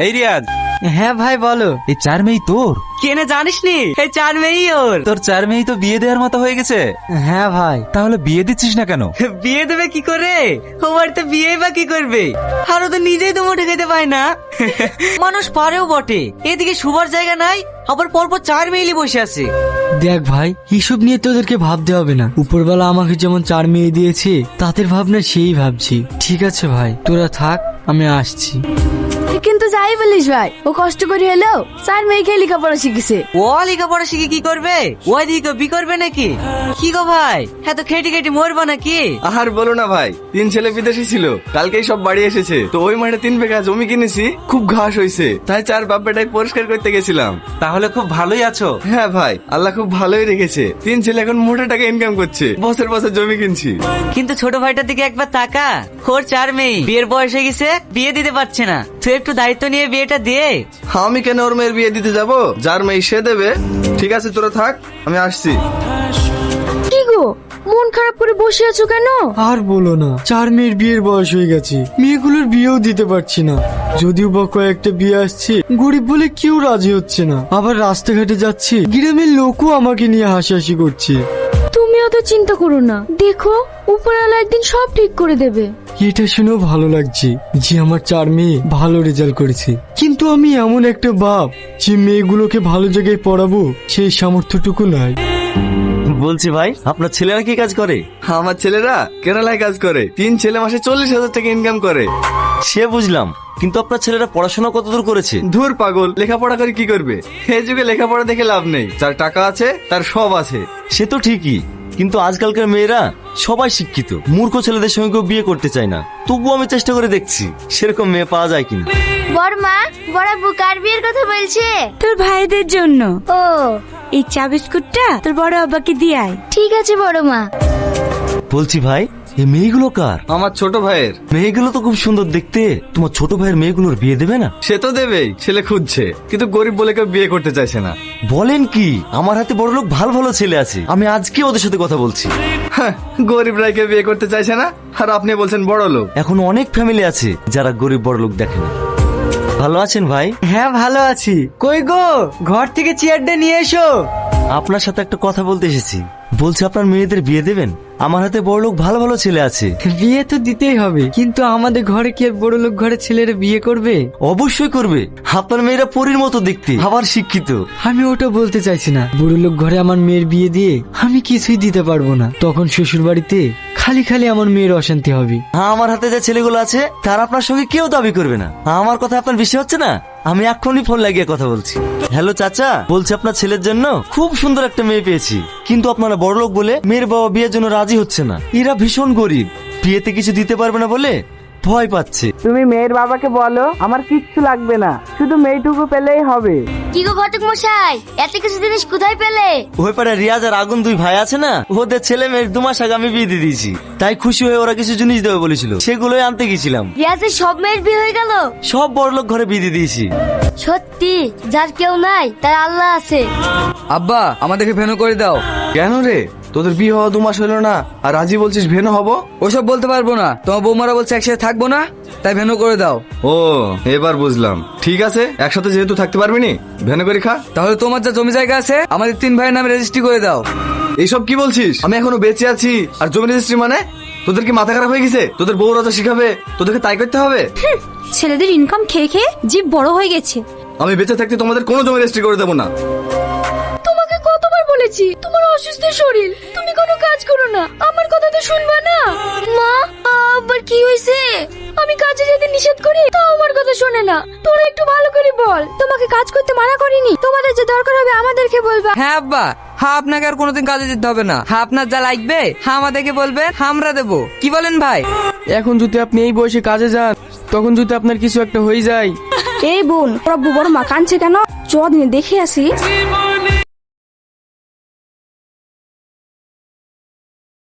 এই রিয়াজ, হ্যাঁ ভাই বলো। এই 4 মেয়ে তোর? কেনে জানিস নি, এই 4 মেয়েই ওর। তোর 4 মেয়ে তো বিয়ে দেওয়ার মতো হয়ে গেছে। হ্যাঁ ভাই। তাহলে বিয়ে দিচ্ছিস না কেন? বিয়ে দেবে কি করে, ও বাড়িতে বিয়ে বা কি করবে, আর ও তো নিজেই তো মোটে খেতে পায় না। মানুষ পারেও বটে, এদিকে শুবার জায়গা নাই, আবার পরপর 4 মেয়েলি বসে আছে। দেখ ভাই, এসব নিয়ে তোদেরকে ভাবতে হবে না। উপরবেলা আমাকে যেমন 4 মেয়ে দিয়েছে, তাদের ভাবনা সেই ভাবছি। ঠিক আছে ভাই, তোরা থাক, আমি আসছি। কিন্তু যাই বলিস ভাই, ও কষ্ট করে হলেও 4 মেয়েকে লেখাপড়া শিখেছে। ও লেখাপড়া শিখে কি করবে, ওই দিকে বি করবে নাকি? কি গো ভাই, এত খেটি খেটি মরবা নাকি? আর বলো না ভাই, 3 ছেলে বিদেশি ছিল, কালকেই সব বাড়ি এসেছে। তো ওই মাঠে 3 বিঘা জমি কিনেছি, খুব ঘাস হয়েছে, তাই 4 বাপ বেটাই পরিষ্কার করতে গেছিলাম। তাহলে খুব ভালোই আছো। হ্যাঁ ভাই, আল্লাহ খুব ভালোই রেখেছে। 3 ছেলে এখন মোটা টাকা ইনকাম করছে, বছর বছর জমি কিনছি। কিন্তু ছোট ভাইটার দিকে একবার তাকা, ওর 4 মেয়ে, বিয়ের বয়স হয়ে গেছে, বিয়ে দিতে পারছে না। তুই একটু দায়িত্ব নিয়ে বিয়েটা দিয়ে। আমি কেন ওর মেয়ের বিয়ে দিতে যাব? যার মেয়ে সে দেবে। ঠিক আছে তোরা থাক, আমি আসছি। কি গো, মন খারাপ করে বসে আছো কেন? আর বলো না, 4 মেয়ের বিয়ের বয়স হয়ে গেছে, মেয়েগুলোর বিয়েও দিতে পারছি না। যদিও বা কয়েকটা বিয়ে আসছে, গরিব বলে কেউ রাজি হচ্ছে না। আবার রাস্তাঘাটে যাচ্ছি, গ্রামের লোকও আমাকে নিয়ে হাসাহাসি করছে। তুমি অত চিন্তা করো না, দেখো উপরওয়ালা একদিন সব ঠিক করে দেবে। এটা শুনেও ভালো লাগছে যে আমার 4 মেয়ে ভালো রেজাল্ট করেছে, কিন্তু আমি এমন একটা বাপ যে মেয়েগুলোকে ভালো জায়গায় পড়াবো সেই সামর্থ্যটুকু নাই। বলছি ভাই, আপনার ছেলেরা কি কাজ করে? আমার ছেলেরা কেরালায় কাজ করে, 3 ছেলে মাসে 40,000 টাকা ইনকাম করে। সে বুঝলাম, কিন্তু আপনার ছেলেরা পড়াশোনা কতদূর করেছে? ধুর পাগল, লেখাপড়া করে কি করবে? এই যুগে লেখাপড়া দেখে লাভ নেই, যার টাকা আছে তার সব আছে। সে তো ঠিকই, কিন্তু আজকালকার মেয়েরা সবাই শিক্ষিত, মূর্খ ছেলেদের সঙ্গে কেউ বিয়ে করতে চায় না। তবুও আমি চেষ্টা করে দেখছি সেরকম মেয়ে পাওয়া যায় কিনা। বড় মা, বড় বুকার বিয়ের কথা বলছে। তোর ভাইদের জন্য। ও, এই চা বিস্কুটটা তোর বড় আব্বাকে দিয়ে আয়। ঠিক আছে বড় মা। বলছি ভাই, এই মেয়েগুলো কার? আমার ছোট ভাইয়ের। মেয়েগুলো তো খুব সুন্দর দেখতে, তোমার ছোট ভাইয়ের মেয়েগুলোর বিয়ে দেবে না? সে তো দেবেই, ছেলে খুঁজছে, কিন্তু গরিব বলে কেউ বিয়ে করতে চাইছে না। বলেন কি? আমার হাতে বড় লোক ভালো ভালো ছেলে আছে, আমি আজকে ওদের সাথে কথা বলছি। হ্যাঁ, গরিবরাই কেউ বিয়ে করতে চাইছে না, আর আপনি বলছেন বড় লোক। এখন অনেক ফ্যামিলি আছে যারা গরিব বড় লোক দেখে না। ভালো আছেন ভাই? হ্যাঁ ভালো আছি। কই গো, ঘর থেকে চেয়ারটা নিয়ে এসো। আপনার সাথে একটা কথা বলতে এসেছি। বলছি আপনার মেয়েদের বিয়ে দেবেন? আমার হাতে বড় লোক ভালো ভালো ছেলে আছে। বিয়ে তো দিতেই হবে, কিন্তু আমাদের ঘরে কি আর বড় লোক ঘরে ছেলেরা বিয়ে করবে? অবশ্যই করবে, আপনার মেয়েরা পরীর মতো দেখতে, আবার শিক্ষিত। আমি ওটা বলতে চাইছি না। বড় লোক ঘরে আমার মেয়ের বিয়ে দিয়ে আমি কিছুই দিতে পারবো না, তখন শ্বশুর বাড়িতে খালি খালি আমার মেয়ের অশান্তি হবে। আমার হাতে যে ছেলেগুলো আছে তার আপনার সঙ্গে কেউ দাবি করবে না। আমার কথা আপনার বিশ্বাস হচ্ছে না? আমি এক্ষুনি ফোন লাগিয়ে কথা বলছি। হ্যালো চাচা, বলছি আপনার ছেলের জন্য খুব সুন্দর একটা মেয়ে পেয়েছি, কিন্তু আপনারা বড় লোক বলে মেয়ের বাবা বিয়ের জন্য রাজি হচ্ছে না। এরা ভীষণ গরিব, বিয়েতে কিছু দিতে পারবে না বলে ভয় পাচ্ছে। তুমি মেয়ের বাবাকে বলো আমার কিচ্ছু লাগবে না, শুধু মেয়েটুকু পেলেই হবে। কি গো ঘটক মশাই, এত কিছু জিনিস কোথায় পেলে? ওই পারে রিয়াজ আর আগুন 2 ভাই আছে না, ওদের ছেলে মেয়ের 2 মাস আগে আমি বিয়ে দিয়ে দিয়েছি, তাই খুশি হয়ে ওরা কিছু জিনিস দেবে বলেছিল, সেগুলোই আনতে গেছিলাম। রিয়াজের সব মেয়ের বিয়ে হয়ে গেল? সব বড় লোক ঘরে বিয়ে দিয়ে দিয়েছি। সত্যি, যার কেউ নাই তার আল্লাহ আছে। আব্বা, আমাদেরকে ভেনো করে দাও। কেন রে, তোদের বিয়ে হওয়া 2 মাস হলো না, আর রাজি বলছিস ভেনো হবো? ওসব বলতে পারবো না, তোমার বৌমারা বলছে একসাথে থাকবো না, তাই ভেনো করে দাও। ও, এবার বুঝলাম। ঠিক আছে, একসাথে যেহেতু থাকতে পারবি নি, ভেনো করে খা। তাহলে তোমার যা জমি জায়গা আছে আমাদের 3 ভাইয়ের নামে রেজিস্ট্রি করে দাও। এইসব কি বলছিস? আমি এখনো বেঁচে আছি, আর জমি রেজিস্ট্রি মানে? তোদের কি মাথা খারাপ হয়ে গেছে? তোদের বউ রাজা শিখাবে, তোদেরকে তাই করতে হবে? ছেলেদের ইনকাম খেয়ে খেয়ে জিভ বড় হয়ে গেছে। আমি বেঁচে থাকতে তোমাদের কোনো জমি রেজিস্ট্রি করে দেবো না। তোমাকে কতবার বলেছি তোমার অসুস্থ শরীর, তুমি কোনো কাজ করো না, আমার কথা তো শুনবা না। মা, আবার কি হয়েছে? আমি কাজে যেতে নিষেধ করি, তাও আমার কথা শোনে না। তোরা একটু ভালো করে বল। তোমাকে কাজ করতে মানা করিনি, তোমাদের যে দরকার হবে আমাদেরকে বলবা। হ্যাঁ আব্বা, হ্যাঁ আপনাকে আর কোনোদিন কাজে যেতে হবে না। হ্যাঁ আপনার যা লাগবে হ্যাঁ আমাদেরকে বলবেন, আমরা দেবো। কি বলেন ভাই? এখন যদি আপনি এই বয়সে কাজে যান, তখন যদি আপনার কিছু একটা হয়ে যায়। এই বোন, ওরা বড় মা কাঁদছে কেন? চদিনে দেখে আসি।